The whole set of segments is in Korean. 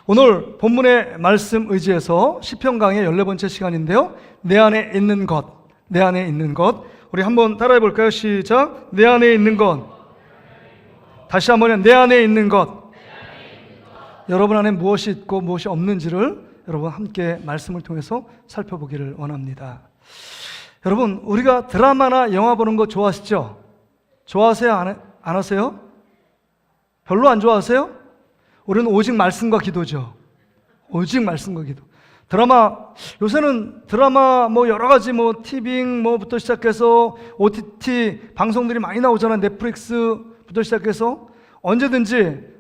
오늘 본문의 말씀 의지해서 시편 강의 14번째 시간인데요. 내 안에 있는 것, 내 안에 있는 것. 우리 한번 따라해 볼까요? 시작. 내 안에 있는 것. 다시 한번 내 안에 있는 것. 여러분 안에 무엇이 있고 무엇이 없는지를 여러분 함께 말씀을 통해서 살펴보기를 원합니다. 여러분, 우리가 드라마나 영화 보는 거 좋아하시죠? 좋아하세요? 안 하세요? 별로 안 좋아하세요? 우리는 오직 말씀과 기도죠. 오직 말씀과 기도. 요새는 드라마 여러 가지 티빙부터 시작해서 OTT 방송들이 많이 나오잖아요. 넷플릭스부터 시작해서 언제든지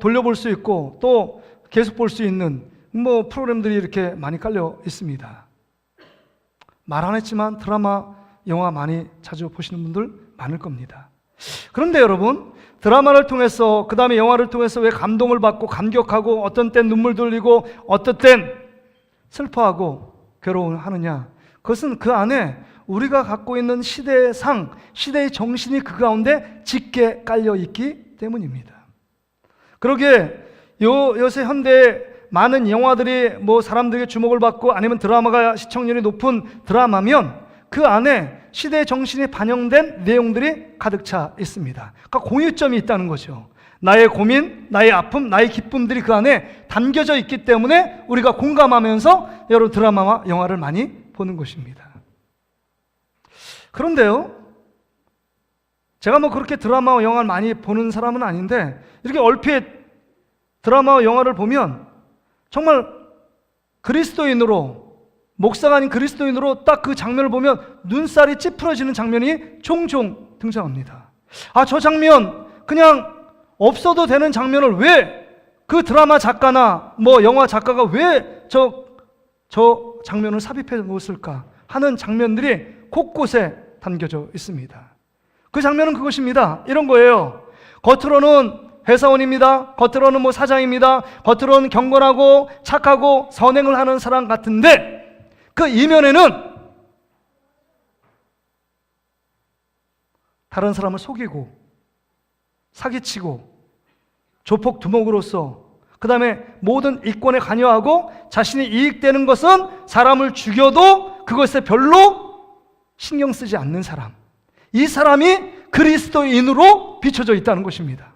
돌려볼 수 있고 또 계속 볼 수 있는 프로그램들이 이렇게 많이 깔려 있습니다. 말 안 했지만 드라마, 영화 많이 자주 보시는 분들 많을 겁니다. 그런데 여러분, 드라마를 통해서 그 다음에 영화를 통해서 왜 감동을 받고 감격하고 어떤 땐 눈물 돌리고 어떤 땐 슬퍼하고 괴로워하느냐? 그것은 그 안에 우리가 갖고 있는 시대의 상, 시대의 정신이 그 가운데 짙게 깔려 있기 때문입니다. 그러기에 요새 현대에 많은 영화들이 사람들에게 주목을 받고 아니면 드라마가 시청률이 높은 드라마면 그 안에 시대의 정신이 반영된 내용들이 가득 차 있습니다. 그러니까 공유점이 있다는 거죠. 나의 고민, 나의 아픔, 나의 기쁨들이 그 안에 담겨져 있기 때문에 우리가 공감하면서 여러 드라마와 영화를 많이 보는 것입니다. 그런데요, 제가 그렇게 드라마와 영화를 많이 보는 사람은 아닌데 이렇게 얼핏 드라마와 영화를 보면 정말 그리스도인으로, 목사가 아닌 그리스도인으로 딱 그 장면을 보면 눈살이 찌푸러지는 장면이 종종 등장합니다. 저 장면 그냥 없어도 되는 장면을 왜 그 드라마 작가나 영화 작가가 왜 저 장면을 삽입해 놓았을까 하는 장면들이 곳곳에 담겨져 있습니다. 그 장면은 그것입니다. 이런 거예요. 겉으로는 회사원입니다. 겉으로는 사장입니다. 겉으로는 경건하고 착하고 선행을 하는 사람 같은데 그 이면에는 다른 사람을 속이고 사기치고 조폭 두목으로서 그 다음에 모든 이권에 관여하고 자신이 이익되는 것은 사람을 죽여도 그것에 별로 신경 쓰지 않는 사람, 이 사람이 그리스도인으로 비춰져 있다는 것입니다.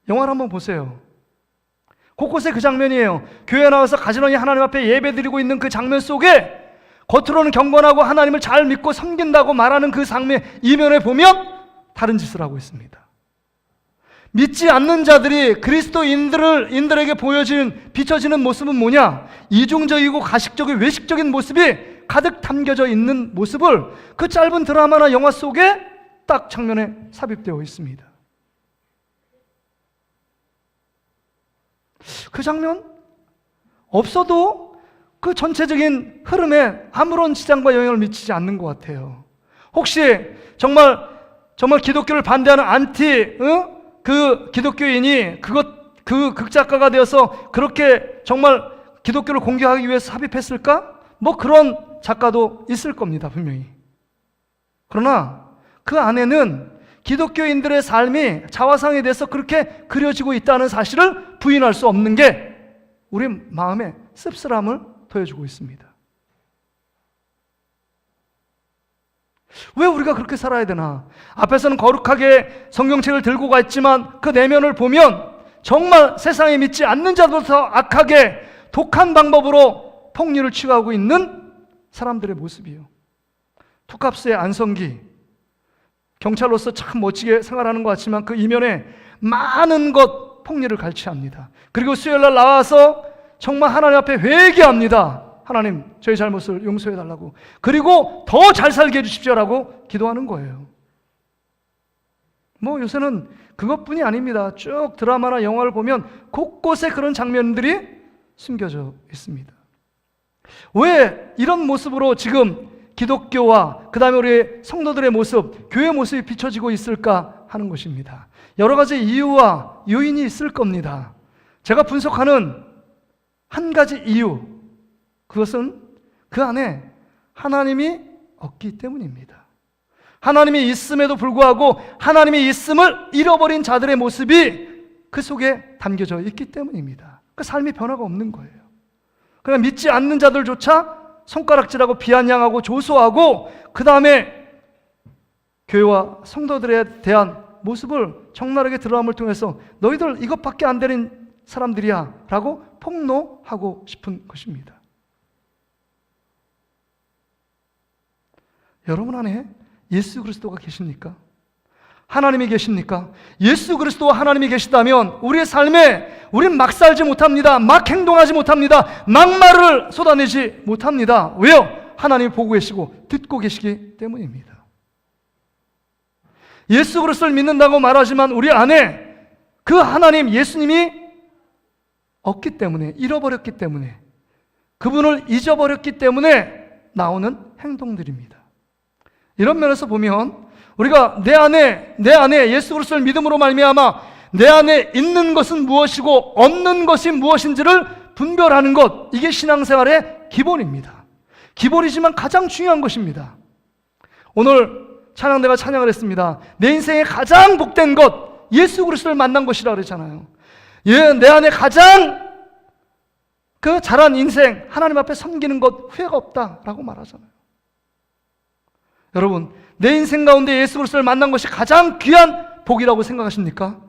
영화를 한번 보세요. 곳곳에 그 장면이에요. 교회 나와서 가지런히 하나님 앞에 예배드리고 있는 그 장면 속에 겉으로는 경건하고 하나님을 잘 믿고 섬긴다고 말하는 그 장면 이면에 보면 다른 짓을 하고 있습니다. 믿지 않는 자들이 그리스도인들에게 비춰지는 모습은 뭐냐? 이중적이고 가식적이고 외식적인 모습이 가득 담겨져 있는 모습을 그 짧은 드라마나 영화 속에 딱 장면에 삽입되어 있습니다. 그 장면 없어도 그 전체적인 흐름에 아무런 지장과 영향을 미치지 않는 것 같아요. 혹시 정말 기독교를 반대하는 그 기독교인이 그 극작가가 되어서 그렇게 정말 기독교를 공격하기 위해서 삽입했을까? 그런 작가도 있을 겁니다, 분명히. 그러나 그 안에는 기독교인들의 삶이 자화상에 대해서 그렇게 그려지고 있다는 사실을 부인할 수 없는 게 우리 마음에 씁쓸함을 더해주고 있습니다. 왜 우리가 그렇게 살아야 되나? 앞에서는 거룩하게 성경책을 들고 가 있지만 그 내면을 보면 정말 세상에 믿지 않는 자들부터 악하게 독한 방법으로 폭리를 취하고 있는 사람들의 모습이에요. 투캅스의 안성기, 경찰로서 참 멋지게 생활하는 것 같지만 그 이면에 많은 것 폭리를 갈취합니다. 그리고 수요일날 나와서 정말 하나님 앞에 회개합니다. 하나님, 저의 잘못을 용서해달라고. 그리고 더 잘 살게 해주십시오라고 기도하는 거예요. 요새는 그것뿐이 아닙니다. 쭉 드라마나 영화를 보면 곳곳에 그런 장면들이 숨겨져 있습니다. 왜 이런 모습으로 지금 기독교와 그 다음에 우리 성도들의 모습, 교회의 모습이 비춰지고 있을까 하는 것입니다. 여러 가지 이유와 요인이 있을 겁니다. 제가 분석하는 한 가지 이유, 그것은 그 안에 하나님이 없기 때문입니다. 하나님이 있음에도 불구하고 하나님이 있음을 잃어버린 자들의 모습이 그 속에 담겨져 있기 때문입니다. 그 삶이 변화가 없는 거예요. 그냥 믿지 않는 자들조차 손가락질하고 비아냥하고 조소하고 그 다음에 교회와 성도들에 대한 모습을 적나라하게 드러남을 통해서 너희들 이것밖에 안 되는 사람들이야 라고 폭로하고 싶은 것입니다. 여러분 안에 예수 그리스도가 계십니까? 하나님이 계십니까? 예수 그리스도와 하나님이 계시다면 우리의 삶에 우린 막 살지 못합니다. 막 행동하지 못합니다. 막 말을 쏟아내지 못합니다. 왜요? 하나님이 보고 계시고 듣고 계시기 때문입니다. 예수 그리스도를 믿는다고 말하지만 우리 안에 그 하나님 예수님이 없기 때문에, 잃어버렸기 때문에, 그분을 잊어버렸기 때문에 나오는 행동들입니다. 이런 면에서 보면 우리가 내 안에 예수 그리스도를 믿음으로 말미암아 내 안에 있는 것은 무엇이고 없는 것이 무엇인지를 분별하는 것, 이게 신앙생활의 기본입니다. 기본이지만 가장 중요한 것입니다. 오늘 찬양대가 찬양을 했습니다. 내 인생에 가장 복된 것, 예수 그리스도를 만난 것이라 그랬잖아요. 내 안에 가장 그 잘한 인생, 하나님 앞에 섬기는 것 후회가 없다라고 말하잖아요. 여러분, 내 인생 가운데 예수 그리스도를 만난 것이 가장 귀한 복이라고 생각하십니까?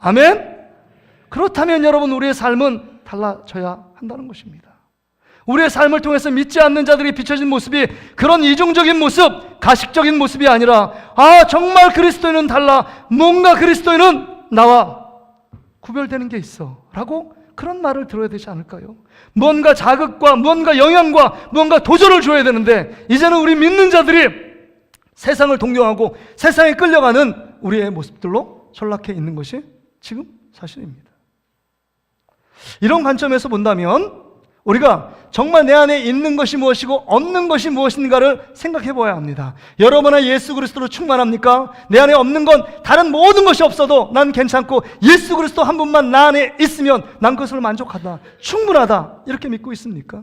아멘? 그렇다면 여러분, 우리의 삶은 달라져야 한다는 것입니다. 우리의 삶을 통해서 믿지 않는 자들이 비춰진 모습이 그런 이중적인 모습, 가식적인 모습이 아니라 정말 그리스도인은 달라, 뭔가 그리스도인은 나와 구별되는 게 있어 라고 그런 말을 들어야 되지 않을까요? 뭔가 자극과 뭔가 영향과 뭔가 도전을 줘야 되는데 이제는 우리 믿는 자들이 세상을 동경하고 세상에 끌려가는 우리의 모습들로 전락해 있는 것이 지금 사실입니다. 이런 관점에서 본다면 우리가 정말 내 안에 있는 것이 무엇이고 없는 것이 무엇인가를 생각해 보아야 합니다. 여러분은 예수 그리스도로 충만합니까? 내 안에 없는 건 다른 모든 것이 없어도 난 괜찮고 예수 그리스도 한 분만 나 안에 있으면 난 그것으로 만족하다, 충분하다, 이렇게 믿고 있습니까?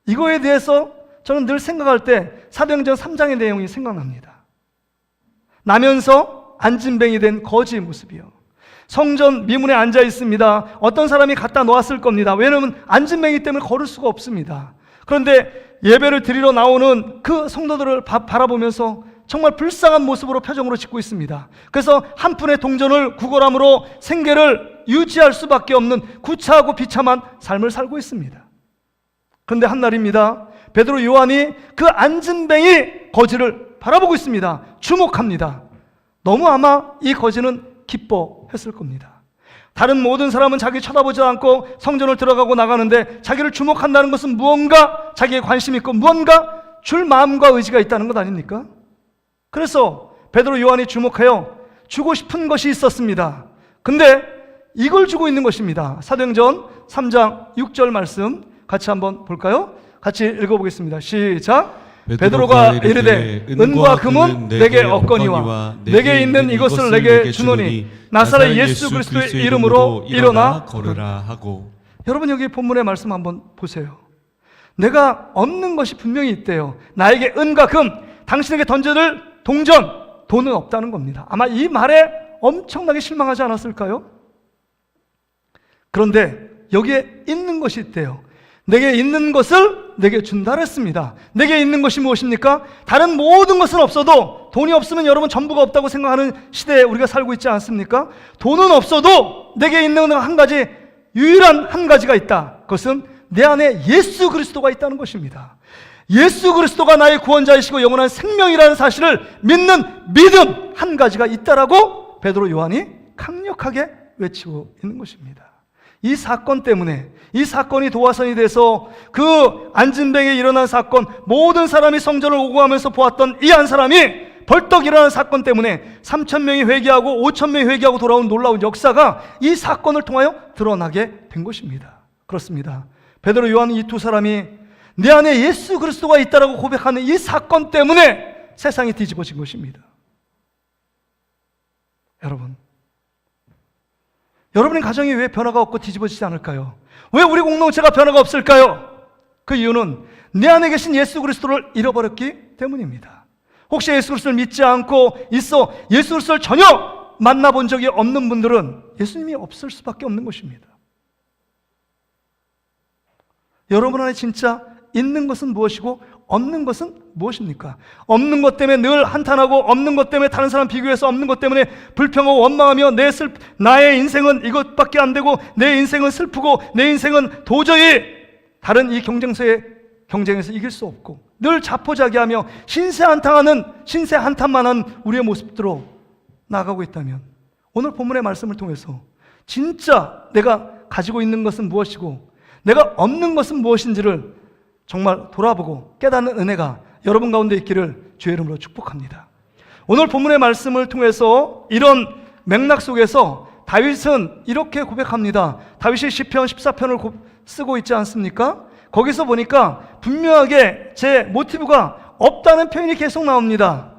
이거에 대해서 저는 늘 생각할 때 사도행전 3장의 내용이 생각납니다. 나면서 안진뱅이 된 거지의 모습이요. 성전 미문에 앉아 있습니다. 어떤 사람이 갖다 놓았을 겁니다. 왜냐하면 안진뱅이 때문에 걸을 수가 없습니다. 그런데 예배를 드리러 나오는 그 성도들을 바라보면서 정말 불쌍한 모습으로 표정으로 짓고 있습니다. 그래서 한 푼의 동전을 구걸함으로 생계를 유지할 수밖에 없는 구차하고 비참한 삶을 살고 있습니다. 그런데 한날입니다. 베드로 요한이 그 안진뱅이 거지를 바라보고 있습니다. 주목합니다. 너무 아마 이 거지는 기뻐했을 겁니다. 다른 모든 사람은 자기 쳐다보지 않고 성전을 들어가고 나가는데 자기를 주목한다는 것은 무언가 자기에 관심 있고 무언가 줄 마음과 의지가 있다는 것 아닙니까? 그래서 베드로 요한이 주목하여 주고 싶은 것이 있었습니다. 근데 이걸 주고 있는 것입니다. 사도행전 3장 6절 말씀 같이 한번 볼까요? 같이 읽어보겠습니다. 시작. 베드로가 이르되 은과 금은 내게 없거니와 내게 있는 이것을 내게 주노니 나사렛 예수 그리스도의 이름으로 일어나 걸으라 하고. 여러분, 여기 본문의 말씀 한번 보세요. 내가 없는 것이 분명히 있대요. 나에게 은과 금, 당신에게 던져줄 동전, 돈은 없다는 겁니다. 아마 이 말에 엄청나게 실망하지 않았을까요? 그런데 여기에 있는 것이 있대요. 내게 있는 것을 내게 준다 했습니다. 내게 있는 것이 무엇입니까? 다른 모든 것은 없어도, 돈이 없으면 여러분 전부가 없다고 생각하는 시대에 우리가 살고 있지 않습니까? 돈은 없어도 내게 있는 한 가지, 유일한 한 가지가 있다. 그것은 내 안에 예수 그리스도가 있다는 것입니다. 예수 그리스도가 나의 구원자이시고 영원한 생명이라는 사실을 믿는 믿음 한 가지가 있다라고 베드로 요한이 강력하게 외치고 있는 것입니다. 이 사건 때문에, 이 사건이 도화선이 돼서 그 안진뱅이에 일어난 사건, 모든 사람이 성전을 오고하면서 보았던 이 한 사람이 벌떡 일어난 사건 때문에 3,000명이 회개하고 5,000명이 회개하고 돌아온 놀라운 역사가 이 사건을 통하여 드러나게 된 것입니다. 그렇습니다. 베드로 요한 이 두 사람이 내 안에 예수 그리스도가 있다라고 고백하는 이 사건 때문에 세상이 뒤집어진 것입니다. 여러분의 가정이 왜 변화가 없고 뒤집어지지 않을까요? 왜 우리 공동체가 변화가 없을까요? 그 이유는 내 안에 계신 예수 그리스도를 잃어버렸기 때문입니다. 혹시 예수 그리스도를 믿지 않고 있어 예수 그리스도를 전혀 만나본 적이 없는 분들은 예수님이 없을 수밖에 없는 것입니다. 여러분 안에 진짜 있는 것은 무엇이고 없는 것은 무엇입니까? 없는 것 때문에 늘 한탄하고, 없는 것 때문에 다른 사람 비교해서, 없는 것 때문에 불평하고 원망하며, 나의 인생은 이것밖에 안 되고, 내 인생은 슬프고, 내 인생은 도저히 다른 이 경쟁에서 이길 수 없고, 늘 자포자기하며 신세한탄만 한 우리의 모습들로 나아가고 있다면, 오늘 본문의 말씀을 통해서 진짜 내가 가지고 있는 것은 무엇이고 내가 없는 것은 무엇인지를 정말 돌아보고 깨닫는 은혜가 여러분 가운데 있기를 주의 이름으로 축복합니다. 오늘 본문의 말씀을 통해서 이런 맥락 속에서 다윗은 이렇게 고백합니다. 다윗이 시편 14편을 쓰고 있지 않습니까? 거기서 보니까 분명하게 제 모티브가 없다는 표현이 계속 나옵니다.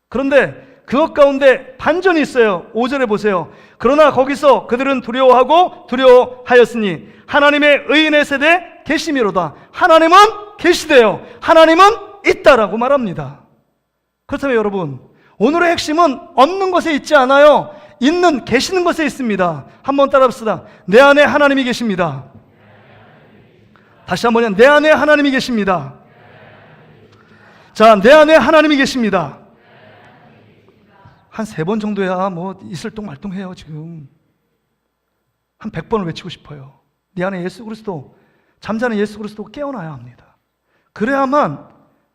그런데 그것 가운데 반전이 있어요. 5절에 보세요. 그러나 거기서 그들은 두려워하였으니 하나님의 의인의 세대 계시미로다. 하나님은 계시대요. 하나님은 있다라고 말합니다. 그렇다면 여러분, 오늘의 핵심은 없는 것에 있지 않아요. 계시는 것에 있습니다. 한번 따라합시다. 내 안에 하나님이 계십니다. 다시 한번, 내 안에 하나님이 계십니다. 자, 내 안에 하나님이 계십니다. 한 3번 정도야 뭐 이슬똥말똥해요. 지금 한 100번을 외치고 싶어요. 네 안에 예수 그리스도, 잠자는 예수 그리스도 깨어나야 합니다. 그래야만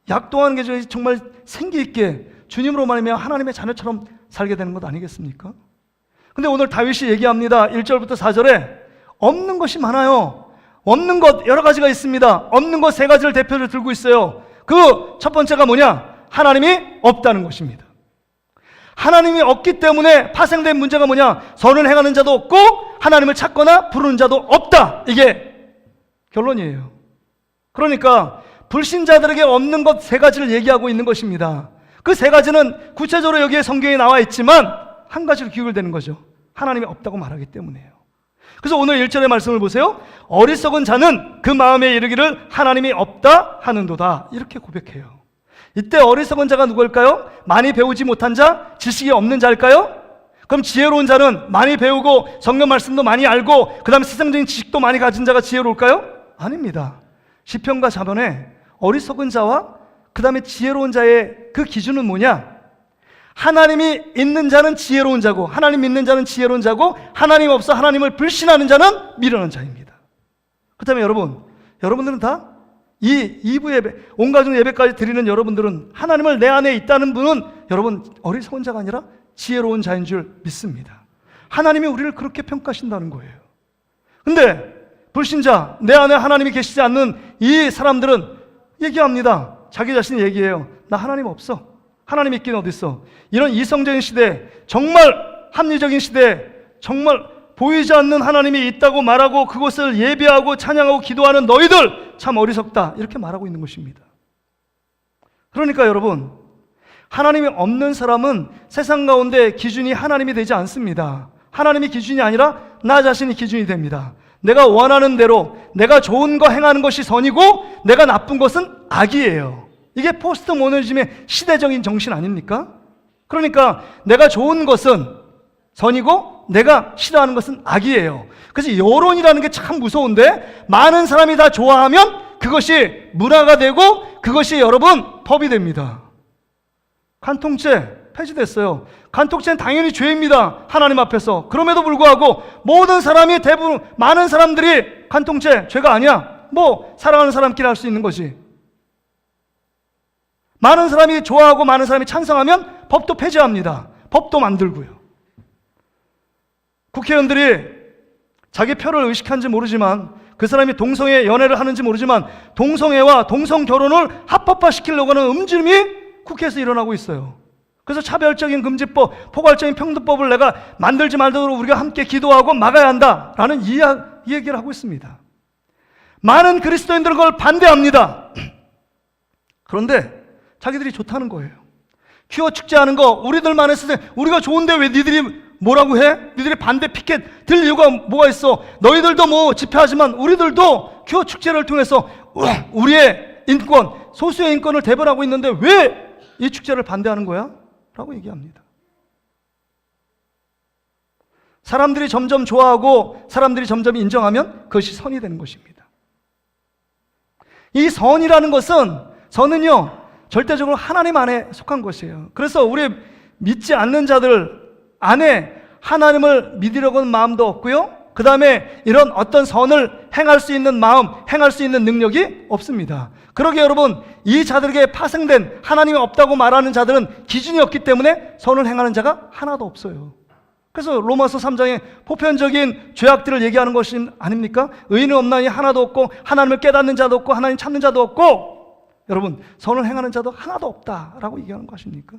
약도하는 게 정말 생기 있게 주님으로 말하면 하나님의 자녀처럼 살게 되는 것 아니겠습니까? 근데 오늘 다윗이 얘기합니다. 1절부터 4절에 없는 것이 많아요. 없는 것 여러 가지가 있습니다. 없는 것 3가지를 대표를 들고 있어요. 그 첫 번째가 뭐냐? 하나님이 없다는 것입니다. 하나님이 없기 때문에 파생된 문제가 뭐냐? 선을 행하는 자도 없고 하나님을 찾거나 부르는 자도 없다. 이게 결론이에요. 그러니까 불신자들에게 없는 것 3가지를 얘기하고 있는 것입니다. 그 3가지는 구체적으로 여기에 성경에 나와 있지만 한 가지로 기울되는 거죠. 하나님이 없다고 말하기 때문에요. 그래서 오늘 1절의 말씀을 보세요. 어리석은 자는 그 마음에 이르기를 하나님이 없다 하는도다. 이렇게 고백해요. 이때 어리석은 자가 누구일까요? 많이 배우지 못한 자, 지식이 없는 자일까요? 그럼 지혜로운 자는 많이 배우고 성경 말씀도 많이 알고 그 다음에 세상적인 지식도 많이 가진 자가 지혜로울까요? 아닙니다. 시편과 자문에 어리석은 자와 그 다음에 지혜로운 자의 그 기준은 뭐냐? 하나님이 있는 자는 지혜로운 자고, 하나님 믿는 자는 지혜로운 자고, 하나님 없어 하나님을 불신하는 자는 미련한 자입니다. 그렇다면 여러분들은 다 이 2부 예배, 온 가족 예배까지 드리는 여러분들은 하나님을 내 안에 있다는 분은 여러분 어리석은 자가 아니라 지혜로운 자인 줄 믿습니다. 하나님이 우리를 그렇게 평가하신다는 거예요. 근데 불신자, 내 안에 하나님이 계시지 않는 이 사람들은 얘기합니다. 자기 자신이 얘기해요. 나 하나님 없어. 하나님 있긴 어딨어. 이런 이성적인 시대, 정말 합리적인 시대, 정말 보이지 않는 하나님이 있다고 말하고 그것을 예배하고 찬양하고 기도하는 너희들 참 어리석다, 이렇게 말하고 있는 것입니다. 그러니까 여러분, 하나님이 없는 사람은 세상 가운데 기준이 하나님이 되지 않습니다. 하나님이 기준이 아니라 나 자신이 기준이 됩니다. 내가 원하는 대로 내가 좋은 거 행하는 것이 선이고 내가 나쁜 것은 악이에요. 이게 포스트 모더니즘의 시대적인 정신 아닙니까? 그러니까 내가 좋은 것은 선이고 내가 싫어하는 것은 악이에요. 그래서 여론이라는 게 참 무서운데, 많은 사람이 다 좋아하면 그것이 문화가 되고 그것이 여러분 법이 됩니다. 간통죄 폐지됐어요. 간통죄는 당연히 죄입니다, 하나님 앞에서. 그럼에도 불구하고 모든 사람이, 대부분 많은 사람들이 간통죄 죄가 아니야, 뭐 사랑하는 사람끼리 할 수 있는 거지. 많은 사람이 좋아하고 많은 사람이 찬성하면 법도 폐지합니다. 법도 만들고요. 국회의원들이 자기 표를 의식한지 모르지만, 그 사람이 동성애 연애를 하는지 모르지만 동성애와 동성결혼을 합법화시키려고 하는 움직임이 국회에서 일어나고 있어요. 그래서 차별적인 금지법, 포괄적인 평등법을 내가 만들지 말도록 우리가 함께 기도하고 막아야 한다라는 이 얘기를 하고 있습니다. 많은 그리스도인들은 그걸 반대합니다. 그런데 자기들이 좋다는 거예요. 퀴어 축제하는 거 우리들만 했을 때 우리가 좋은데 왜 니들이 뭐라고 해? 니들이 반대 피켓 들 이유가 뭐가 있어? 너희들도 뭐 집회하지만 우리들도 퀴어 축제를 통해서 우리의 인권, 소수의 인권을 대변하고 있는데 왜 이 축제를 반대하는 거야? 라고 얘기합니다. 사람들이 점점 좋아하고 사람들이 점점 인정하면 그것이 선이 되는 것입니다. 이 선이라는 것은, 선은요 절대적으로 하나님 안에 속한 것이에요. 그래서 우리 믿지 않는 자들 안에 하나님을 믿으려고 하는 마음도 없고요, 그 다음에 이런 어떤 선을 행할 수 있는 마음, 행할 수 있는 능력이 없습니다. 그러기에 여러분, 이 자들에게 파생된 하나님이 없다고 말하는 자들은 기준이 없기 때문에 선을 행하는 자가 하나도 없어요. 그래서 로마서 3장에 보편적인 죄악들을 얘기하는 것이 아닙니까? 의인은 없나니 하나도 없고 하나님을 깨닫는 자도 없고 하나님 찾는 자도 없고, 여러분 선을 행하는 자도 하나도 없다라고 얘기하는 것입니까?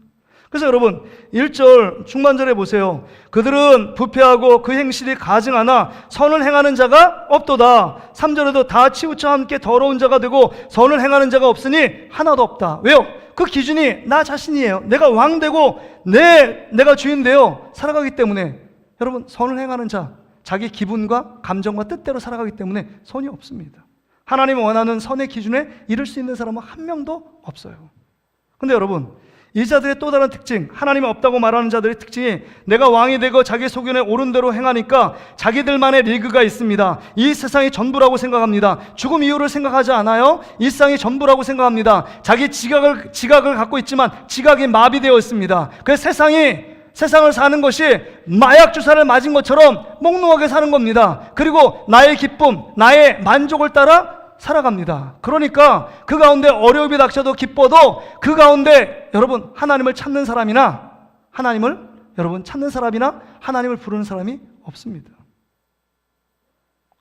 그래서 여러분 1절 중반절에 보세요. 그들은 부패하고 그 행실이 가증하나 선을 행하는 자가 없도다. 3절에도 다 치우쳐 함께 더러운 자가 되고 선을 행하는 자가 없으니 하나도 없다. 왜요? 그 기준이 나 자신이에요. 내가 왕 되고 내가 주인 되어 살아가기 때문에, 여러분 선을 행하는 자, 자기 기분과 감정과 뜻대로 살아가기 때문에 선이 없습니다. 하나님이 원하는 선의 기준에 이를 수 있는 사람은 한 명도 없어요. 근데 여러분, 이 자들의 또 다른 특징, 하나님이 없다고 말하는 자들의 특징이, 내가 왕이 되고 자기 소견에 옳은 대로 행하니까 자기들만의 리그가 있습니다. 이 세상이 전부라고 생각합니다. 죽음 이후를 생각하지 않아요. 이 세상이 전부라고 생각합니다. 자기 지각을 갖고 있지만 지각이 마비되어 있습니다. 그래서 세상을 사는 것이 마약 주사를 맞은 것처럼 몽롱하게 사는 겁니다. 그리고 나의 기쁨, 나의 만족을 따라 살아갑니다. 그러니까 그 가운데 어려움이 닥쳐도 기뻐도 그 가운데 여러분 하나님을 찾는 사람이나 하나님을 부르는 사람이 없습니다.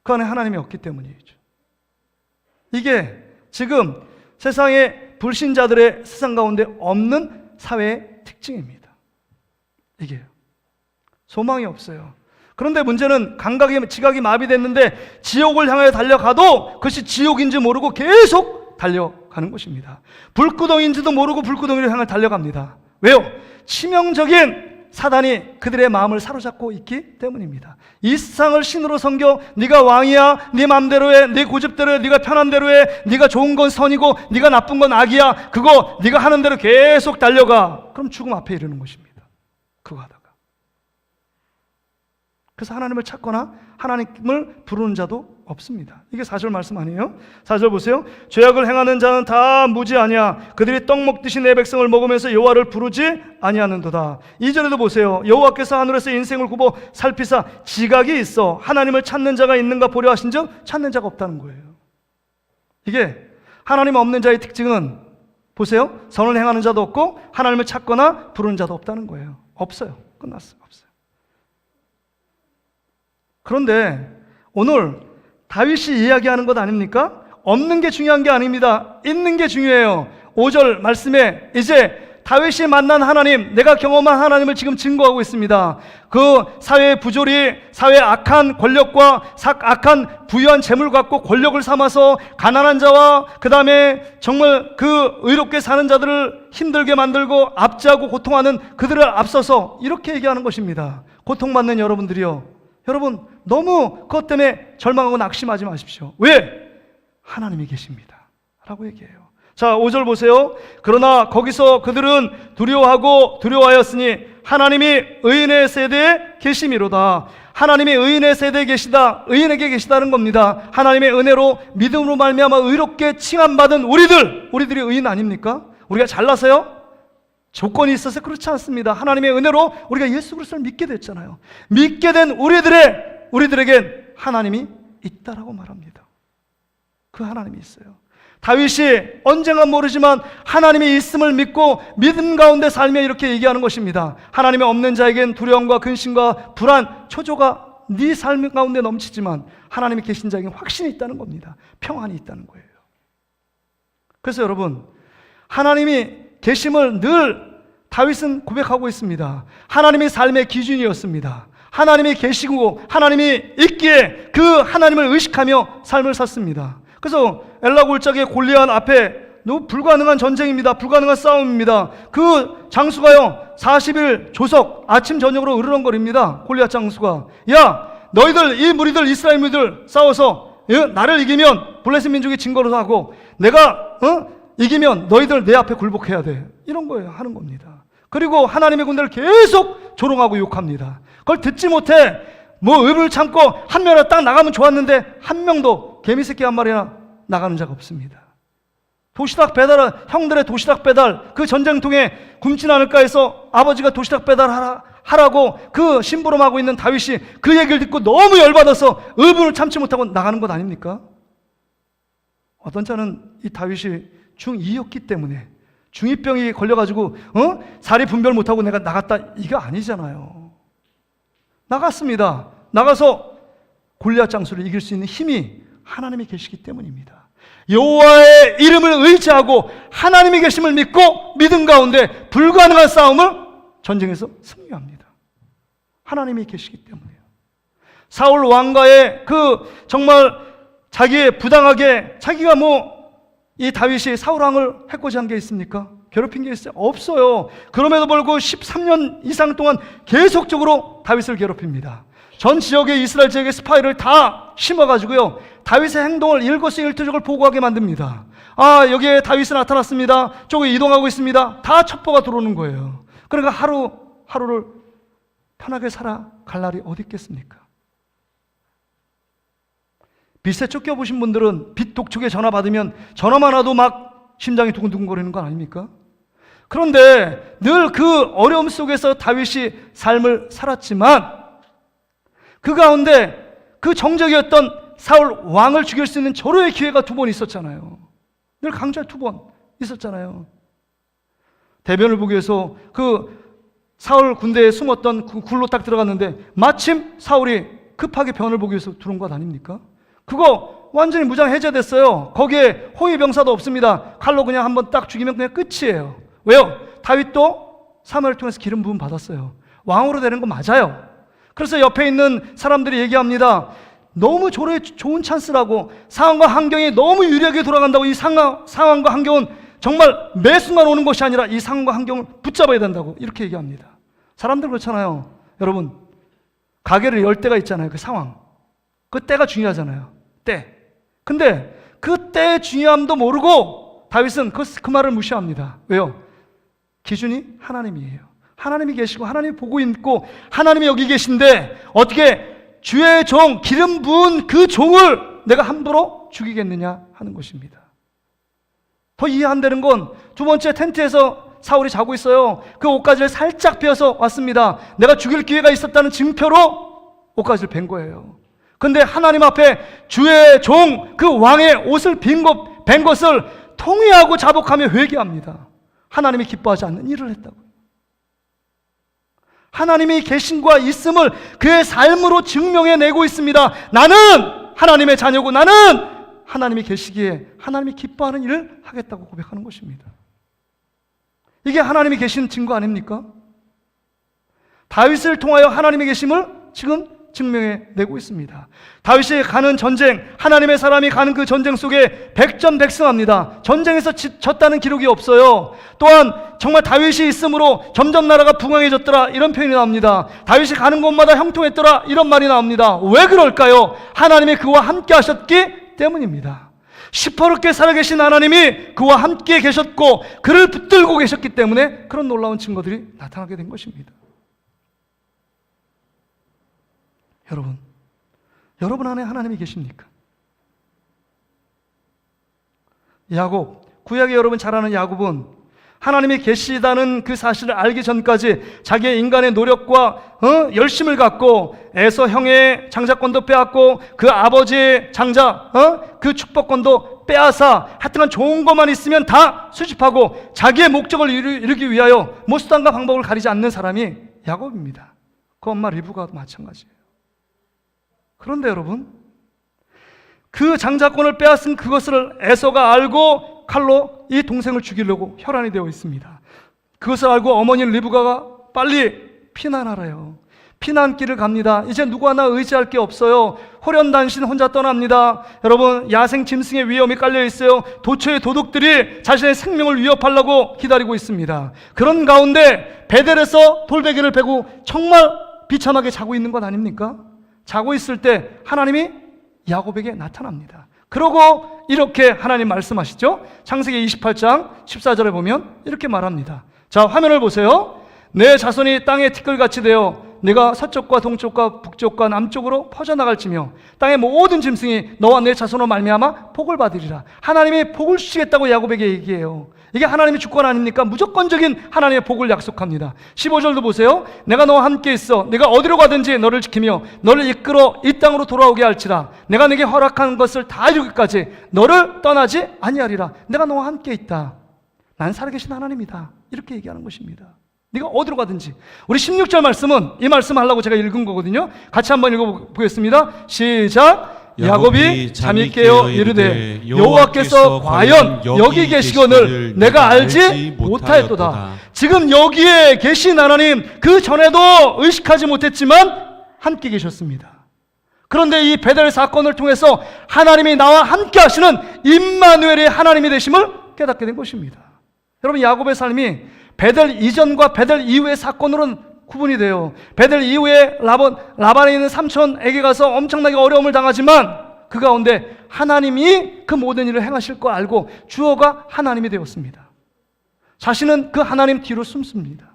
그 안에 하나님이 없기 때문이죠. 이게 지금 세상의 불신자들의 세상 가운데 없는 사회의 특징입니다. 이게요. 소망이 없어요. 그런데 문제는 지각이 마비됐는데 지옥을 향해 달려가도 그것이 지옥인지 모르고 계속 달려가는 것입니다. 불구덩인지도 모르고 불구덩이를 향해 달려갑니다. 왜요? 치명적인 사단이 그들의 마음을 사로잡고 있기 때문입니다. 이 세상을 신으로 섬겨 네가 왕이야, 네 마음대로 해, 네 고집대로 해, 네가 편한 대로 해, 네가 좋은 건 선이고 네가 나쁜 건 악이야, 그거 네가 하는 대로 계속 달려가. 그럼 죽음 앞에 이르는 것입니다. 그거 하다가. 그래서 하나님을 찾거나 하나님을 부르는 자도 없습니다. 이게 4절 말씀 아니에요? 4절 보세요. 죄악을 행하는 자는 다 무지 아니야. 그들이 떡 먹듯이 내 백성을 먹으면서 여호와를 부르지 아니하는도다. 2절에도 보세요. 여호와께서 하늘에서 인생을 굽어 살피사 지각이 있어 하나님을 찾는 자가 있는가 보려 하신즉 찾는 자가 없다는 거예요. 이게 하나님 없는 자의 특징은 보세요. 선을 행하는 자도 없고 하나님을 찾거나 부르는 자도 없다는 거예요. 없어요. 끝났어요. 없어요. 그런데 오늘 다윗이 이야기하는 것 아닙니까? 없는 게 중요한 게 아닙니다. 있는 게 중요해요. 5절 말씀에 이제 다윗이 만난 하나님, 내가 경험한 하나님을 지금 증거하고 있습니다. 그 사회의 부조리, 사회의 악한 권력과 악한 부유한 재물 갖고 권력을 삼아서 가난한 자와 그 다음에 정말 그 의롭게 사는 자들을 힘들게 만들고 압제하고 고통하는 그들을 앞서서 이렇게 얘기하는 것입니다. 고통받는 여러분들이요, 여러분 너무 그것 때문에 절망하고 낙심하지 마십시오. 왜? 하나님이 계십니다 라고 얘기해요. 자, 5절 보세요. 그러나 거기서 그들은 두려워하였으니 하나님이 의인의 세대에 계심이로다. 하나님이 의인의 세대에 계시다, 의인에게 계시다는 겁니다. 하나님의 은혜로 믿음으로 말미암아 의롭게 칭함받은 우리들이 의인 아닙니까? 우리가 잘나서요? 조건이 있어서 그렇지 않습니다. 하나님의 은혜로 우리가 예수 그리스도를 믿게 됐잖아요. 믿게 된 우리들에겐 하나님이 있다라고 말합니다. 그 하나님이 있어요. 다윗이 언젠가 모르지만 하나님이 있음을 믿고 믿음 가운데 살며 이렇게 얘기하는 것입니다. 하나님이 없는 자에겐 두려움과 근심과 불안, 초조가 네 삶 가운데 넘치지만 하나님이 계신 자에겐 확신이 있다는 겁니다. 평안이 있다는 거예요. 그래서 여러분, 하나님이 계심을 늘 다윗은 고백하고 있습니다. 하나님이 삶의 기준이었습니다. 하나님이 계시고 하나님이 있기에 그 하나님을 의식하며 삶을 샀습니다. 그래서 엘라 골짜기의 골리앗 앞에 너무 불가능한 전쟁입니다. 불가능한 싸움입니다. 그 장수가요 40일 조석 아침 저녁으로 으르렁거립니다. 골리앗 장수가, 야 너희들 이 무리들 이스라엘 무리들 싸워서 나를 이기면 블레셋 민족이 증거로 하고 내가 이기면 너희들 내 앞에 굴복해야 돼. 이런 거예요. 하는 겁니다. 그리고 하나님의 군대를 계속 조롱하고 욕합니다. 그걸 듣지 못해 뭐 의문을 참고 한 명이라도 딱 나가면 좋았는데 한 명도 개미새끼 한 마리나 나가는 자가 없습니다. 도시락 배달, 형들의 도시락 배달, 그 전쟁통에 굶진 않을까 해서 아버지가 도시락 배달하라고 그 심부름하고 있는 다윗이 그 얘기를 듣고 너무 열받아서 의문을 참지 못하고 나가는 것 아닙니까? 어떤 자는 이 다윗이 중2였기 때문에 중2병이 걸려가지고 사리 분별 못하고 내가 나갔다, 이거 아니잖아요. 나갔습니다. 나가서 골리앗 장수를 이길 수 있는 힘이 하나님이 계시기 때문입니다. 여호와의 이름을 의지하고 하나님이 계심을 믿고 믿음 가운데 불가능한 싸움을 전쟁에서 승리합니다. 하나님이 계시기 때문에요. 사울 왕과의 그 정말 자기의 부당하게 자기가 이 다윗이 사울 왕을 해코지 한 게 있습니까? 괴롭힌 게 있어요? 없어요. 그럼에도 불구하고 13년 이상 동안 계속적으로 다윗을 괴롭힙니다. 전 지역의 이스라엘 지역의 스파이를 다 심어가지고요, 다윗의 행동을 일거수일투족을 보고하게 만듭니다. 아, 여기에 다윗이 나타났습니다. 저기 이동하고 있습니다. 다 첩보가 들어오는 거예요. 그러니까 하루를 편하게 살아갈 날이 어디 있겠습니까? 빚에 쫓겨보신 분들은 빚 독촉에 전화 받으면 전화만 와도 막 심장이 두근두근 거리는 거 아닙니까? 그런데 늘 그 어려움 속에서 다윗이 삶을 살았지만 그 가운데 그 정적이었던 사울 왕을 죽일 수 있는 절호의 기회가 2번 있었잖아요. 늘 강절 2번 있었잖아요. 대변을 보기 위해서 그 사울 군대에 숨었던 그 굴로 딱 들어갔는데 마침 사울이 급하게 변을 보기 위해서 들어온 것 아닙니까? 그거 완전히 무장 해제됐어요. 거기에 호위병사도 없습니다. 칼로 그냥 한번 딱 죽이면 그냥 끝이에요. 왜요? 다윗도 사무엘을 통해서 기름 부음 받았어요. 왕으로 되는 거 맞아요. 그래서 옆에 있는 사람들이 얘기합니다. 너무 좋은 찬스라고, 상황과 환경이 너무 유리하게 돌아간다고. 이 상황과 환경은 정말 매 순간 오는 것이 아니라 이 상황과 환경을 붙잡아야 된다고 이렇게 얘기합니다. 사람들 그렇잖아요. 여러분, 가게를 열 때가 있잖아요. 그 상황, 그 때가 중요하잖아요. 때. 근데 그 때의 중요함도 모르고 다윗은 그 말을 무시합니다. 왜요? 기준이 하나님이에요. 하나님이 계시고 하나님이 보고 있고 하나님이 여기 계신데 어떻게 주의 종, 기름 부은 그 종을 내가 함부로 죽이겠느냐 하는 것입니다. 더 이해 안 되는 건 2번째, 텐트에서 사울이 자고 있어요. 그 옷가지를 살짝 베어서 왔습니다. 내가 죽일 기회가 있었다는 증표로 옷가지를 벤 거예요. 근데 하나님 앞에 주의 종, 그 왕의 옷을 벤 것을 통회하고 자복하며 회개합니다. 하나님이 기뻐하지 않는 일을 했다고. 하나님이 계신과 있음을 그의 삶으로 증명해내고 있습니다. 나는 하나님의 자녀고 나는 하나님이 계시기에 하나님이 기뻐하는 일을 하겠다고 고백하는 것입니다. 이게 하나님이 계신 증거 아닙니까? 다윗을 통하여 하나님이 계심을 지금 증명해내고 있습니다. 다윗이 가는 전쟁, 하나님의 사람이 가는 그 전쟁 속에 백전백승합니다. 전쟁에서 졌다는 기록이 없어요. 또한 정말 다윗이 있음으로 점점 나라가 부강해졌더라, 이런 표현이 나옵니다. 다윗이 가는 곳마다 형통했더라, 이런 말이 나옵니다. 왜 그럴까요? 하나님이 그와 함께 하셨기 때문입니다. 시퍼렇게 살아계신 하나님이 그와 함께 계셨고 그를 붙들고 계셨기 때문에 그런 놀라운 증거들이 나타나게 된 것입니다. 여러분 안에 하나님이 계십니까? 야곱, 구약의 여러분 잘 아는 야곱은 하나님이 계시다는 그 사실을 알기 전까지 자기의 인간의 노력과 열심을 갖고 에서 형의 장자권도 빼앗고 그 아버지의 그 축복권도 빼앗아 하여튼간 좋은 것만 있으면 다 수집하고 자기의 목적을 이루기 위하여 수단과 방법을 가리지 않는 사람이 야곱입니다. 그 엄마 리브가 마찬가지예요. 그런데 여러분, 그 장자권을 빼앗은 그것을 에서가 알고 칼로 이 동생을 죽이려고 혈안이 되어 있습니다. 그것을 알고 어머니 리브가가 빨리 피난하래요. 피난길을 갑니다. 이제 누구 하나 의지할 게 없어요. 호련단신 혼자 떠납니다. 여러분, 야생 짐승의 위험이 깔려 있어요. 도처의 도둑들이 자신의 생명을 위협하려고 기다리고 있습니다. 그런 가운데 베델에서 돌베개를 베고 정말 비참하게 자고 있는 것 아닙니까? 자고 있을 때 하나님이 야곱에게 나타납니다. 그러고 이렇게 하나님 말씀하시죠. 창세기 28장 14절에 보면 이렇게 말합니다. 자, 화면을 보세요. 내 자손이 땅의 티끌같이 되어 내가 서쪽과 동쪽과 북쪽과 남쪽으로 퍼져나갈지며 땅의 모든 짐승이 너와 내 자손으로 말미암아 복을 받으리라. 하나님이 복을 주시겠다고 야곱에게 얘기해요. 이게 하나님의 주권 아닙니까? 무조건적인 하나님의 복을 약속합니다. 15절도 보세요. 내가 너와 함께 있어 내가 어디로 가든지 너를 지키며 너를 이끌어 이 땅으로 돌아오게 할지라. 내가 내게 허락한 것을 다 이루기까지 너를 떠나지 아니하리라. 내가 너와 함께 있다. 난 살아계신 하나님이다. 이렇게 얘기하는 것입니다. 네가 어디로 가든지. 우리 16절 말씀은 이 말씀 하려고 제가 읽은 거거든요. 같이 한번 읽어보겠습니다. 시작. 야곱이 잠이 깨어 이르되 여호와께서 과연 여기 계시거늘 내가 알지 못하였도다. 지금 여기에 계신 하나님, 그 전에도 의식하지 못했지만 함께 계셨습니다. 그런데 이 베델 사건을 통해서 하나님이 나와 함께 하시는 임마누엘의 하나님이 되심을 깨닫게 된 것입니다. 여러분, 야곱의 삶이 베델 이전과 베델 이후의 사건으로는 구분이 돼요. 베델 이후에 라반에 있는 삼촌에게 가서 엄청나게 어려움을 당하지만 그 가운데 하나님이 그 모든 일을 행하실 걸 알고 주어가 하나님이 되었습니다. 자신은 그 하나님 뒤로 숨습니다.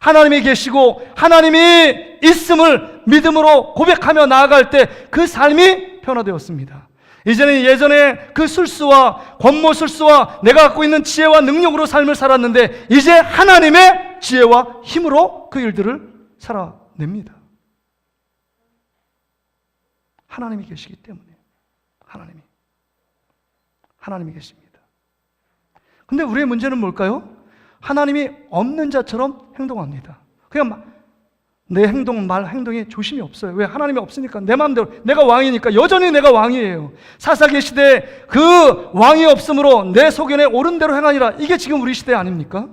하나님이 계시고 하나님이 있음을 믿음으로 고백하며 나아갈 때 그 삶이 변화되었습니다. 이제는 예전에 그 술수와 권모술수와 내가 갖고 있는 지혜와 능력으로 삶을 살았는데 이제 하나님의 지혜와 힘으로 그 일들을 살아냅니다. 하나님이 계시기 때문에 하나님이 계십니다. 근데 우리의 문제는 뭘까요? 하나님이 없는 자처럼 행동합니다. 그냥 내 행동, 말, 행동에 조심이 없어요. 왜? 하나님이 없으니까. 내 마음대로. 내가 왕이니까. 여전히 내가 왕이에요. 사사기 시대에 그 왕이 없으므로 내 소견에 옳은 대로 행하니라. 이게 지금 우리 시대 아닙니까?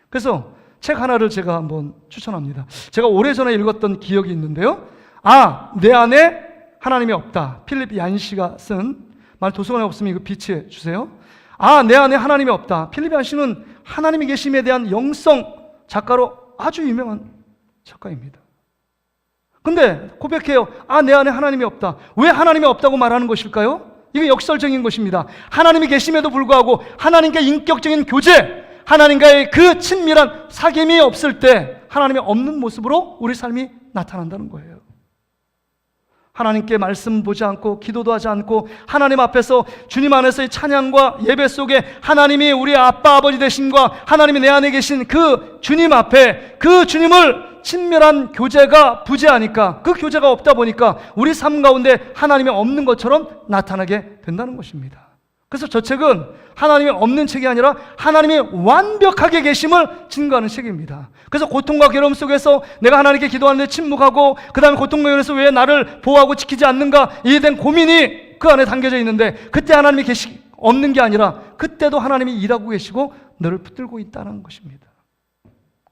그래서 책 하나를 제가 한번 추천합니다. 제가 오래전에 읽었던 기억이 있는데요. 내 안에 하나님이 없다. 필립 얀시가 쓴, 만약 도서관에 없으면 이거 비치해 주세요. 내 안에 하나님이 없다. 필립 얀시는 하나님이 계심에 대한 영성 작가로 아주 유명한 작가입니다. 근데 고백해요. 내 안에 하나님이 없다. 왜 하나님이 없다고 말하는 것일까요? 이게 역설적인 것입니다. 하나님이 계심에도 불구하고 하나님과 인격적인 교제, 하나님과의 그 친밀한 사귐이 없을 때 하나님이 없는 모습으로 우리 삶이 나타난다는 거예요. 하나님께 말씀 보지 않고 기도도 하지 않고 하나님 앞에서 주님 안에서의 찬양과 예배 속에 하나님이 우리 아빠 아버지 되심과 하나님이 내 안에 계신 그 주님 앞에 그 주님을 친밀한 교제가 부재하니까, 그 교제가 없다 보니까 우리 삶 가운데 하나님이 없는 것처럼 나타나게 된다는 것입니다. 그래서 저 책은 하나님이 없는 책이 아니라 하나님이 완벽하게 계심을 증거하는 책입니다. 그래서 고통과 괴로움 속에서 내가 하나님께 기도하는데 침묵하고 그 다음에 고통과 괴로움에서 왜 나를 보호하고 지키지 않는가, 이에 대한 고민이 그 안에 담겨져 있는데, 그때 하나님이 없는 게 아니라 그때도 하나님이 일하고 계시고 너를 붙들고 있다는 것입니다.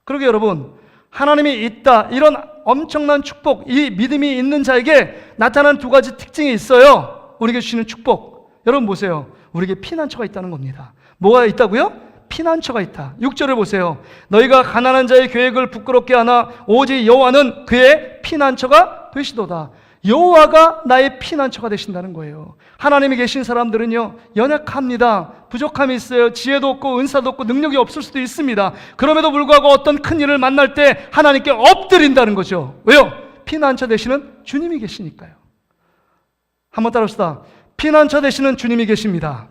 그러게 여러분, 하나님이 있다, 이런 엄청난 축복, 이 믿음이 있는 자에게 나타나는 두 가지 특징이 있어요. 우리에게 주시는 축복. 여러분 보세요. 우리에게 피난처가 있다는 겁니다. 뭐가 있다고요? 피난처가 있다. 6절을 보세요. 너희가 가난한 자의 계획을 부끄럽게 하나 오직 여호와는 그의 피난처가 되시도다. 여호와가 나의 피난처가 되신다는 거예요. 하나님이 계신 사람들은요, 연약합니다. 부족함이 있어요. 지혜도 없고 은사도 없고 능력이 없을 수도 있습니다. 그럼에도 불구하고 어떤 큰 일을 만날 때 하나님께 엎드린다는 거죠. 왜요? 피난처 되시는 주님이 계시니까요. 한번 따라합시다. 피난처 되시는 주님이 계십니다.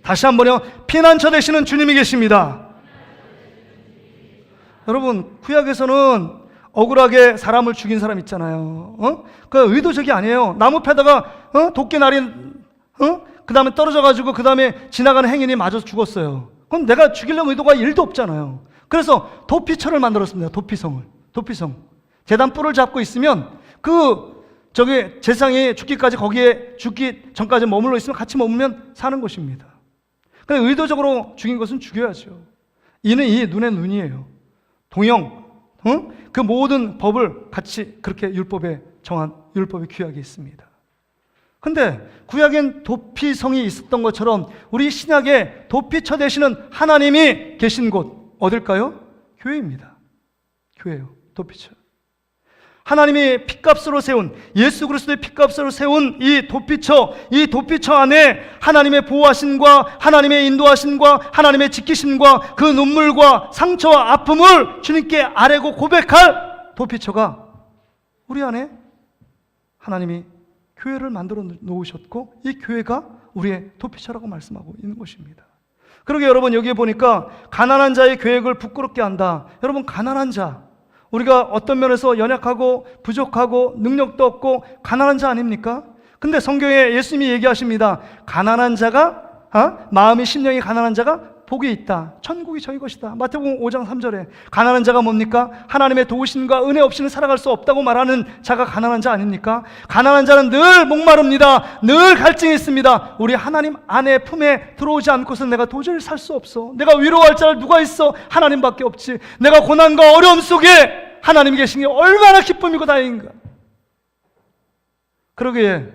다시 한번요. 피난처 되시는 주님이 계십니다. 여러분, 구약에서는 억울하게 사람을 죽인 사람 있잖아요. 그 의도적이 아니에요. 나무 패다가 도끼 날인 그 다음에 떨어져가지고 그 다음에 지나가는 행인이 맞아서 죽었어요. 그럼 내가 죽이려는 의도가 1도 없잖아요. 그래서 도피처를 만들었습니다. 도피성. 제단 뿔을 잡고 있으면 제상이 죽기까지, 거기에 죽기 전까지 머물러 있으면 같이 머물면 사는 것입니다. 근데 의도적으로 죽인 것은 죽여야죠. 이는 이 눈의 눈이에요. 동형, 그 모든 법을 같이 그렇게 율법에 정한 율법의 규약이 있습니다. 근데 구약엔 도피성이 있었던 것처럼 우리 신약에 도피처 되시는 하나님이 계신 곳 어딜까요? 교회입니다. 교회요. 도피처. 하나님이 핏값으로 세운, 예수 그리스도의 핏값으로 세운 이 도피처 안에 하나님의 보호하심과 하나님의 인도하심과 하나님의 지키심과 그 눈물과 상처와 아픔을 주님께 아뢰고 고백할 도피처가 우리 안에 하나님이 교회를 만들어 놓으셨고, 이 교회가 우리의 도피처라고 말씀하고 있는 것입니다. 그러게 여러분, 여기에 보니까 가난한 자의 계획을 부끄럽게 한다. 여러분, 가난한 자, 우리가 어떤 면에서 연약하고 부족하고 능력도 없고 가난한 자 아닙니까? 근데 성경에 예수님이 얘기하십니다. 가난한 자가, 마음이 심령이 가난한 자가 복이 있다. 천국이 저희 것이다. 마태복음 5장 3절에 가난한 자가 뭡니까? 하나님의 도우심과 은혜 없이는 살아갈 수 없다고 말하는 자가 가난한 자 아닙니까? 가난한 자는 늘 목마릅니다. 늘 갈증이 있습니다. 우리 하나님 안에 품에 들어오지 않고서는 내가 도저히 살 수 없어. 내가 위로할 자를 누가 있어? 하나님밖에 없지. 내가 고난과 어려움 속에 하나님이 계신 게 얼마나 기쁨이고 다행인가. 그러기에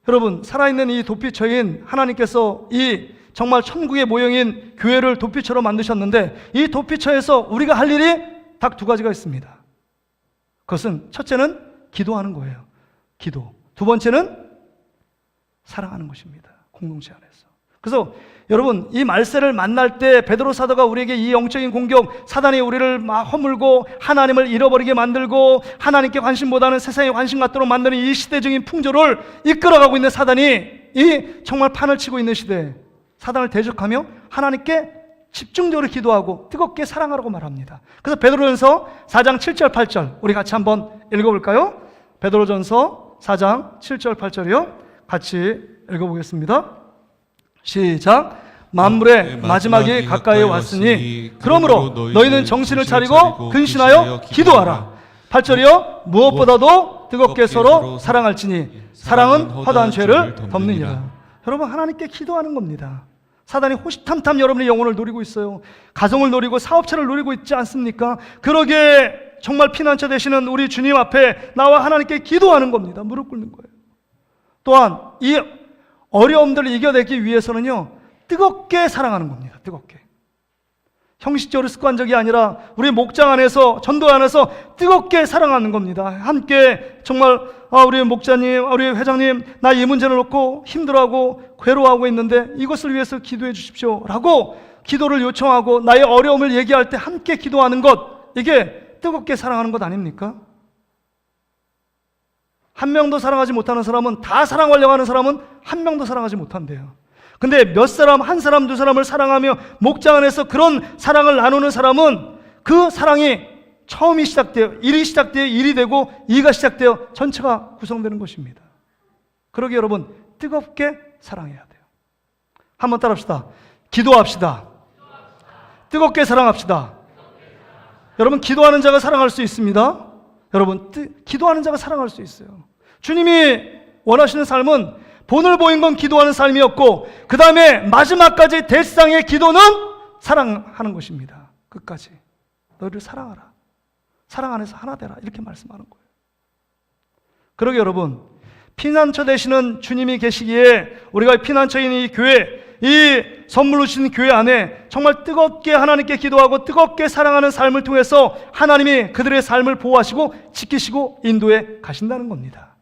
여러분, 살아있는 이 도피처인 하나님께서 이 정말 천국의 모형인 교회를 도피처로 만드셨는데, 이 도피처에서 우리가 할 일이 딱 두 가지가 있습니다. 그것은 첫째는 기도하는 거예요. 기도. 두 번째는 사랑하는 것입니다. 공동체 안에서. 그래서 여러분, 이 말세를 만날 때 베드로 사도가 우리에게 이 영적인 공격, 사단이 우리를 막 허물고 하나님을 잃어버리게 만들고 하나님께 관심보다는 세상에 관심 갖도록 만드는 이 시대적인 풍조를 이끌어가고 있는 사단이, 이 정말 판을 치고 있는 시대에 사단을 대적하며 하나님께 집중적으로 기도하고 뜨겁게 사랑하라고 말합니다. 그래서 베드로전서 4장 7절 8절 우리 같이 한번 읽어볼까요? 베드로전서 4장 7절 8절이요. 같이 읽어보겠습니다. 시작. 만물의 마지막이 가까이 왔으니 그러므로 너희는 정신을 차리고 근신하여 기도하라. 8절이요. 무엇보다도 뜨겁게 서로 사랑할지니 사랑은 허다한 죄를 덮느니라. 여러분, 하나님께 기도하는 겁니다. 사단이 호시탐탐 여러분의 영혼을 노리고 있어요. 가정을 노리고 사업체를 노리고 있지 않습니까? 그러기에 정말 피난처 되시는 우리 주님 앞에 나와 하나님께 기도하는 겁니다. 무릎 꿇는 거예요. 또한 이 어려움들을 이겨내기 위해서는요, 뜨겁게 사랑하는 겁니다. 뜨겁게. 형식적으로 습관적이 아니라 우리 목장 안에서, 전도 안에서 뜨겁게 사랑하는 겁니다. 함께 정말 우리 목자님, 우리 회장님, 나 이 문제를 놓고 힘들어하고 괴로워하고 있는데 이것을 위해서 기도해 주십시오 라고 기도를 요청하고 나의 어려움을 얘기할 때 함께 기도하는 것, 이게 뜨겁게 사랑하는 것 아닙니까? 한 명도 사랑하지 못하는 사람은, 다 사랑하려고 하는 사람은 한 명도 사랑하지 못한대요. 근데 몇 사람, 한 사람, 두 사람을 사랑하며 목장 안에서 그런 사랑을 나누는 사람은 그 사랑이 처음이 시작돼요. 1이 시작돼요. 1이 되고 2가 시작돼요. 전체가 구성되는 것입니다. 그러기에 여러분, 뜨겁게 사랑해야 돼요. 한번 따라합시다. 기도합시다. 뜨겁게 사랑합시다. 여러분, 기도하는 자가 사랑할 수 있습니다. 여러분, 기도하는 자가 사랑할 수 있어요. 주님이 원하시는 삶은 본을 보인 건 기도하는 삶이었고, 그 다음에 마지막까지 대상의 기도는 사랑하는 것입니다. 끝까지 너희를 사랑하라. 사랑 안에서 하나 되라. 이렇게 말씀하는 거예요. 그러게 여러분, 피난처 되시는 주님이 계시기에 우리가 피난처인 이 교회, 이 선물로 주신 교회 안에 정말 뜨겁게 하나님께 기도하고 뜨겁게 사랑하는 삶을 통해서 하나님이 그들의 삶을 보호하시고 지키시고 인도해 가신다는 겁니다.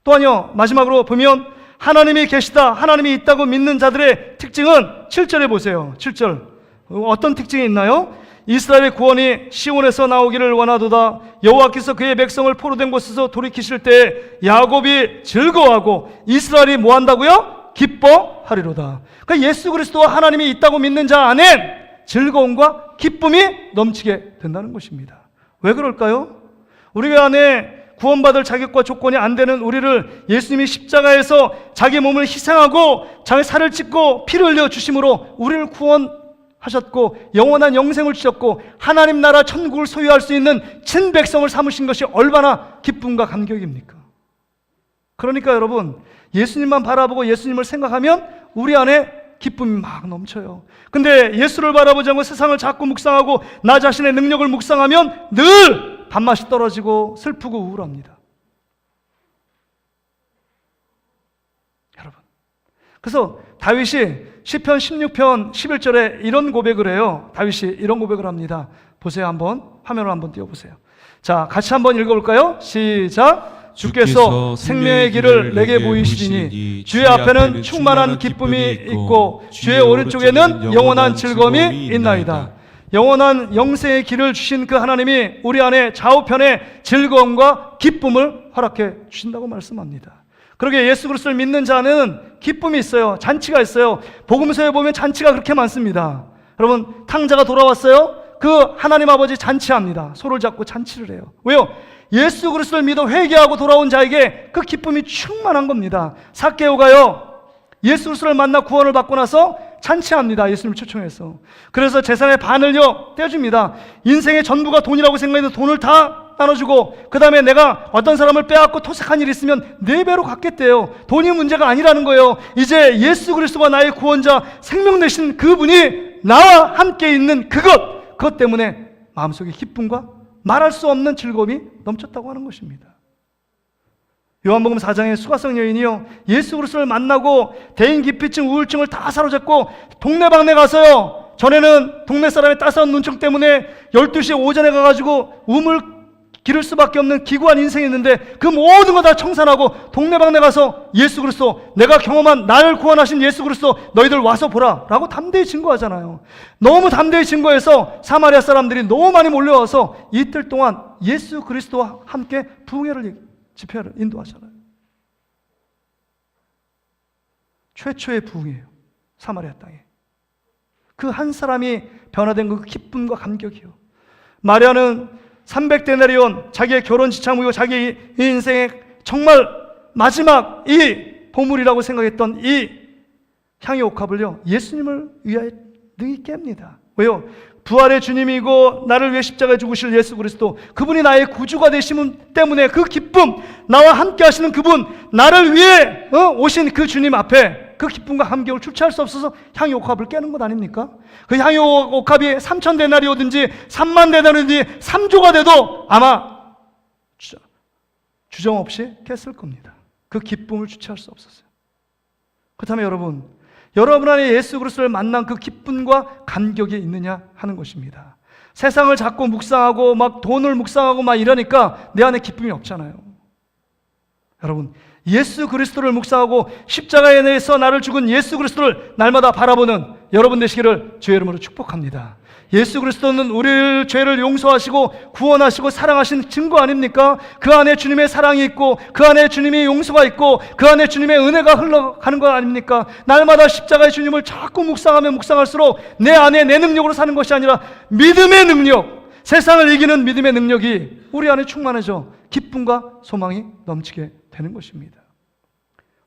또한요, 마지막으로 보면 하나님이 계시다, 하나님이 있다고 믿는 자들의 특징은 7절에 보세요. 7절 어떤 특징이 있나요? 이스라엘의 구원이 시온에서 나오기를 원하도다. 여호와께서 그의 백성을 포로된 곳에서 돌이키실 때 야곱이 즐거워하고 이스라엘이 뭐 한다고요? 기뻐하리로다. 그러니까 예수 그리스도와 하나님이 있다고 믿는 자 안엔 즐거움과 기쁨이 넘치게 된다는 것입니다. 왜 그럴까요? 우리 안에 구원받을 자격과 조건이 안 되는 우리를 예수님이 십자가에서 자기 몸을 희생하고 자기 살을 찢고 피를 흘려 주심으로 우리를 구원하셨고 영원한 영생을 주셨고 하나님 나라 천국을 소유할 수 있는 친백성을 삼으신 것이 얼마나 기쁨과 감격입니까? 그러니까 여러분, 예수님만 바라보고 예수님을 생각하면 우리 안에 기쁨이 막 넘쳐요. 근데 예수를 바라보지 않고 세상을 자꾸 묵상하고 나 자신의 능력을 묵상하면 늘 밥맛이 떨어지고 슬프고 우울합니다. 여러분, 그래서 다윗이 시편 16편 11절에 이런 고백을 해요. 다윗이 이런 고백을 합니다. 보세요. 한번 화면을 한번 띄워보세요. 자, 같이 한번 읽어볼까요? 시작. 주께서 생명의 길을 내게 보이시리니 주의 앞에는 충만한 기쁨이 있고 주의 오른쪽에는 영원한 즐거움이 있나이다. 영원한 영생의 길을 주신 그 하나님이 우리 안에 좌우편에 즐거움과 기쁨을 허락해 주신다고 말씀합니다. 그러게 예수 그리스도를 믿는 자는 기쁨이 있어요. 잔치가 있어요. 복음서에 보면 잔치가 그렇게 많습니다. 여러분, 탕자가 돌아왔어요. 그 하나님 아버지 잔치합니다. 소를 잡고 잔치를 해요. 왜요? 예수 그리스도를 믿어 회개하고 돌아온 자에게 그 기쁨이 충만한 겁니다. 삭개오가요, 예수 그리스도를 만나 구원을 받고 나서 잔치합니다. 예수님을 초청해서. 그래서 재산의 반을요 떼줍니다. 인생의 전부가 돈이라고 생각했는데 돈을 다 나눠주고, 그 다음에 내가 어떤 사람을 빼앗고 토색한 일이 있으면 4배로 갚겠대요. 돈이 문제가 아니라는 거예요. 이제 예수 그리스도가 나의 구원자, 생명 되신 그분이 나와 함께 있는 그것 때문에 마음속에 기쁨과 말할 수 없는 즐거움이 넘쳤다고 하는 것입니다. 요한복음 4장의 수가성 여인이요, 예수 그리스도를 만나고 대인기피증, 우울증을 다 사로잡고 동네방네 가서요, 전에는 동네 사람의 따스한 눈총 때문에 12시에 오전에 가가지고 우물 기를 수밖에 없는 기구한 인생이 있는데 그 모든 거 다 청산하고 동네방네 가서 예수 그리스도, 내가 경험한 나를 구원하신 예수 그리스도 너희들 와서 보라 라고 담대히 증거하잖아요. 너무 담대히 증거해서 사마리아 사람들이 너무 많이 몰려와서 이틀 동안 예수 그리스도와 함께 부흥회를, 집회를 인도하잖아요. 최초의 부흥이에요. 사마리아 땅에 그 한 사람이 변화된 그 기쁨과 감격이요. 마리아는 300데나리온, 자기의 결혼 지참이고 자기 인생의 정말 마지막 이 보물이라고 생각했던 이 향유 옥합을요, 예수님을 위하여 능히 깹니다. 왜요? 부활의 주님이고 나를 위해 십자가에 죽으실 예수 그리스도, 그분이 나의 구주가 되심은 때문에 그 기쁨, 나와 함께 하시는 그분, 나를 위해 오신 그 주님 앞에 그 기쁨과 감격을 주체할 수 없어서 향유 옥합을 깨는 것 아닙니까? 그 향유 옥합이 3,000데나리오든지 30,000데나리오든지 3조가 돼도 아마 주정 없이 깼을 겁니다. 그 기쁨을 주체할 수 없었어요. 그렇다면 여러분 안에 예수 그리스도를 만난 그 기쁨과 감격이 있느냐 하는 것입니다. 세상을 자꾸 묵상하고 막 돈을 묵상하고 막 이러니까 내 안에 기쁨이 없잖아요. 여러분, 예수 그리스도를 묵상하고 십자가에 대해서 나를 죽은 예수 그리스도를 날마다 바라보는 여러분 되시기를 주의 이름으로 축복합니다. 예수 그리스도는 우리를 죄를 용서하시고 구원하시고 사랑하신 증거 아닙니까? 그 안에 주님의 사랑이 있고 그 안에 주님의 용서가 있고 그 안에 주님의 은혜가 흘러가는 것 아닙니까? 날마다 십자가의 주님을 자꾸 묵상하면 묵상할수록 내 안에 내 능력으로 사는 것이 아니라 믿음의 능력, 세상을 이기는 믿음의 능력이 우리 안에 충만해져 기쁨과 소망이 넘치게 되는 것입니다.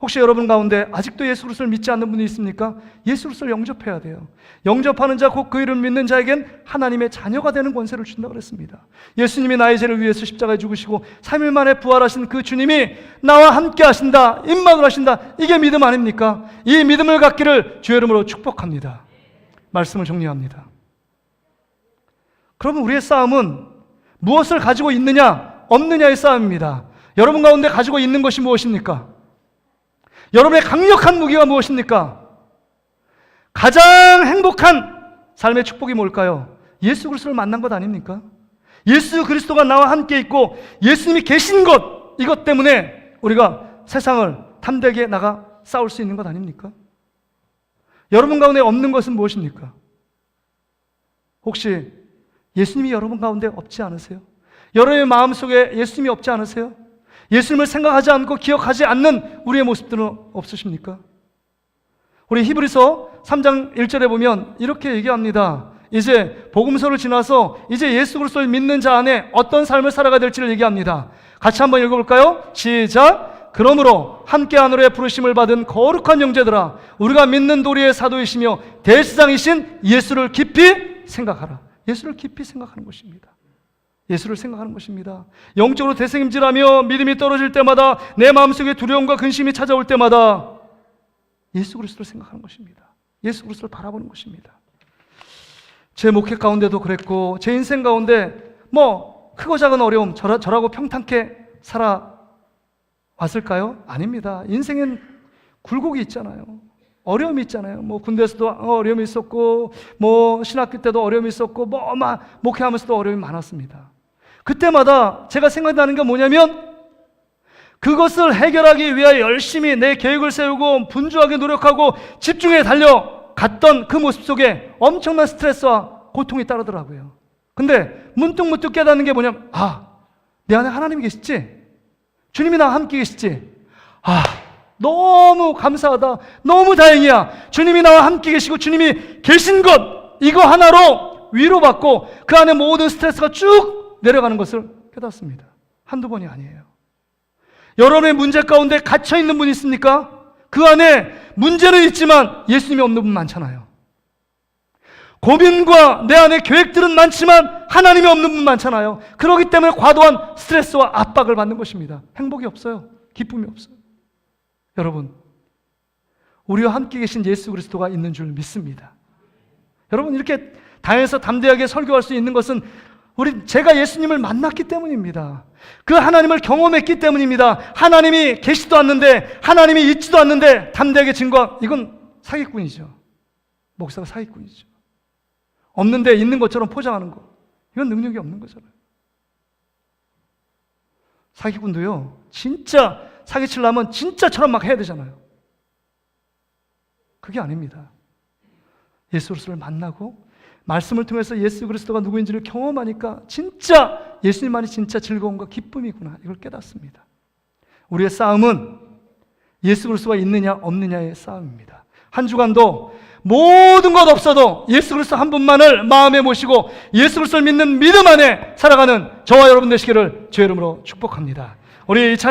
혹시 여러분 가운데 아직도 예수 그리스도를 믿지 않는 분이 있습니까? 예수 그리스도를 영접해야 돼요. 영접하는 자, 곧 그 이름 믿는 자에겐 하나님의 자녀가 되는 권세를 준다고 그랬습니다. 예수님이 나의 죄를 위해서 십자가에 죽으시고 3일 만에 부활하신 그 주님이 나와 함께 하신다, 임막을 하신다. 이게 믿음 아닙니까? 이 믿음을 갖기를 주의 이름으로 축복합니다. 말씀을 정리합니다. 그러면 우리의 싸움은 무엇을 가지고 있느냐 없느냐의 싸움입니다. 여러분 가운데 가지고 있는 것이 무엇입니까? 여러분의 강력한 무기가 무엇입니까? 가장 행복한 삶의 축복이 뭘까요? 예수 그리스도를 만난 것 아닙니까? 예수 그리스도가 나와 함께 있고 예수님이 계신 것, 이것 때문에 우리가 세상을 담대하게 나가 싸울 수 있는 것 아닙니까? 여러분 가운데 없는 것은 무엇입니까? 혹시 예수님이 여러분 가운데 없지 않으세요? 여러분의 마음속에 예수님이 없지 않으세요? 예수님을 생각하지 않고 기억하지 않는 우리의 모습들은 없으십니까? 우리 히브리서 3장 1절에 보면 이렇게 얘기합니다. 이제 복음서를 지나서 이제 예수 그리스도를 믿는 자 안에 어떤 삶을 살아가야 될지를 얘기합니다. 같이 한번 읽어볼까요? 시작! 그러므로 함께 하늘의 부르심을 받은 거룩한 형제들아, 우리가 믿는 도리의 사도이시며 대제사장이신 예수를 깊이 생각하라. 예수를 깊이 생각하는 것입니다. 예수를 생각하는 것입니다. 영적으로 대생임질하며 믿음이 떨어질 때마다, 내 마음속에 두려움과 근심이 찾아올 때마다 예수 그리스도를 생각하는 것입니다. 예수 그리스도를 바라보는 것입니다. 제 목회 가운데도 그랬고 제 인생 가운데 크고 작은 어려움, 저라고 평탄케 살아왔을까요? 아닙니다. 인생엔 굴곡이 있잖아요. 어려움이 있잖아요. 군대에서도 어려움이 있었고 신학교 때도 어려움이 있었고 목회하면서도 어려움이 많았습니다. 그때마다 제가 생각나는 게 뭐냐면 그것을 해결하기 위하여 열심히 내 계획을 세우고 분주하게 노력하고 집중해 달려갔던 그 모습 속에 엄청난 스트레스와 고통이 따르더라고요. 근데 문득 깨닫는 게 뭐냐면 내 안에 하나님이 계시지? 주님이 나와 함께 계시지? 너무 감사하다. 너무 다행이야. 주님이 나와 함께 계시고 주님이 계신 것, 이거 하나로 위로받고 그 안에 모든 스트레스가 쭉 내려가는 것을 깨닫습니다. 한두 번이 아니에요. 여러분의 문제 가운데 갇혀있는 분 있습니까? 그 안에 문제는 있지만 예수님이 없는 분 많잖아요. 고민과 내 안에 계획들은 많지만 하나님이 없는 분 많잖아요. 그렇기 때문에 과도한 스트레스와 압박을 받는 것입니다. 행복이 없어요. 기쁨이 없어요. 여러분, 우리와 함께 계신 예수 그리스도가 있는 줄 믿습니다. 여러분, 이렇게 당에서 담대하게 설교할 수 있는 것은 제가 예수님을 만났기 때문입니다. 그 하나님을 경험했기 때문입니다. 하나님이 계시도 않는데, 하나님이 있지도 않는데 담대하게 증거한, 이건 사기꾼이죠. 목사가 사기꾼이죠. 없는데 있는 것처럼 포장하는 거, 이건 능력이 없는 거잖아요. 사기꾼도요, 진짜 사기치려면 진짜처럼 막 해야 되잖아요. 그게 아닙니다. 예수 그리스도를 만나고 말씀을 통해서 예수 그리스도가 누구인지를 경험하니까 진짜 예수님만이 진짜 즐거움과 기쁨이구나, 이걸 깨닫습니다. 우리의 싸움은 예수 그리스도가 있느냐 없느냐의 싸움입니다. 한 주간도 모든 것 없어도 예수 그리스도 한 분만을 마음에 모시고 예수 그리스도를 믿는 믿음 안에 살아가는 저와 여러분 되시기를 주의 이름으로 축복합니다. 우리 이 찬양